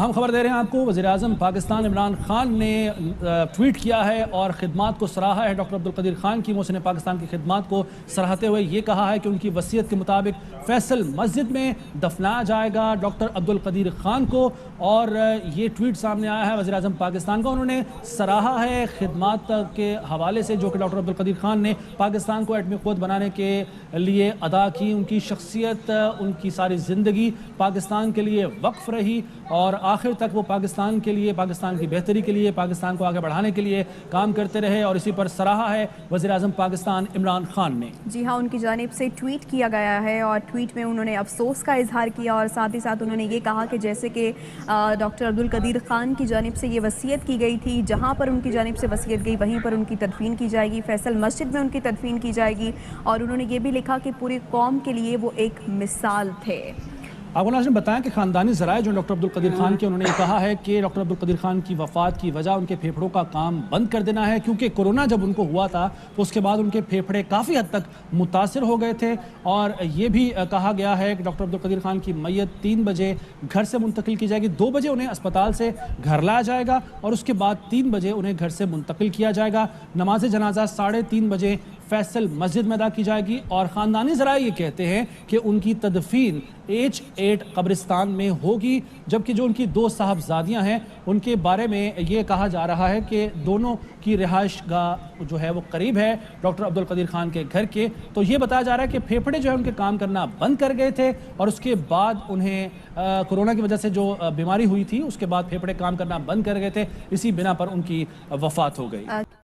अहम खबर दे रहे हैं आपको। वज़ीर-ए-आज़म पाकिस्तान इमरान खान ने ट्वीट किया है और ख़िदमात को सराहा है। डॉक्टर अब्दुल कदीर खान की मोहसिन पाकिस्तान की खिदमात को सराहते हुए ये कहा है कि उनकी वसीयत के मुताबिक फैसल मस्जिद में दफनाया जाएगा डॉक्टर अब्दुल कदीर खान को। और ये ट्वीट सामने आया है वज़ीर-ए-आज़म पाकिस्तान का। उन्होंने सराहा है खिदमात के हवाले से जो कि डॉक्टर अब्दुल कदीर खान ने पाकिस्तान को एटमी क़ुव्वत बनाने के लिए अदा की। उनकी शख्सियत, उनकी सारी ज़िंदगी पाकिस्तान के लिए वक्फ रही और आखिर तक वो पाकिस्तान के लिए, पाकिस्तान की बेहतरी के लिए, पाकिस्तान को आगे बढ़ाने के लिए काम करते रहे और इसी पर सराहा है वज़ीर-ए-आज़म पाकिस्तान इमरान खान ने। जी हाँ, उनकी जानिब से ट्वीट किया गया है और ट्वीट में उन्होंने अफसोस का इजहार किया और साथ ही साथ उन्होंने ये कहा कि जैसे कि डॉक्टर अब्दुल कदीर खान की जानिब से ये वसीयत की गई थी, जहाँ पर उनकी जानिब से वसीयत गई वहीं पर उनकी तदफीन की जाएगी, फैसल मस्जिद में उनकी तदफीन की जाएगी। और उन्होंने ये भी लिखा कि पूरी कौम के लिए वो एक मिसाल थे। आपको नाज़रीन बताएं कि ख़ानदानी ज़राए जो डॉक्टर अब्दुल कदीर खान के, उन्होंने कहा है कि डॉक्टर अब्दुल कदीर खान की वफ़ात की वजह उनके फेफड़ों का काम बंद कर देना है, क्योंकि कोरोना जब उनको हुआ था तो उसके बाद उनके फेफड़े काफ़ी हद तक मुतासिर हो गए थे। और ये भी कहा गया है कि डॉक्टर अब्दुल कदीर खान की मैयत 3 बजे घर से मुंतकिल की जाएगी, 2 बजे उन्हें अस्पताल से घर लाया जाएगा और उसके बाद 3 बजे उन्हें घर से मुंतकिल किया जाएगा। नमाज जनाजा 3:30 बजे फैसल मस्जिद में अदा की जाएगी। और ख़ानदानी ज़राए ये कहते हैं कि उनकी तदफीन H8 कब्रिस्तान में होगी, जबकि जो उनकी 2 साहबजादियाँ हैं उनके बारे में ये कहा जा रहा है कि दोनों की रिहाइश गाह जो है वो करीब है डॉक्टर अब्दुल कदीर खान के घर के। तो ये बताया जा रहा है कि फेफड़े जो है उनके काम करना बंद कर गए थे और उसके बाद उन्हें कोरोना की वजह से जो बीमारी हुई थी उसके बाद फेफड़े काम करना बंद कर गए थे, इसी बिना पर उनकी वफ़ात हो गई।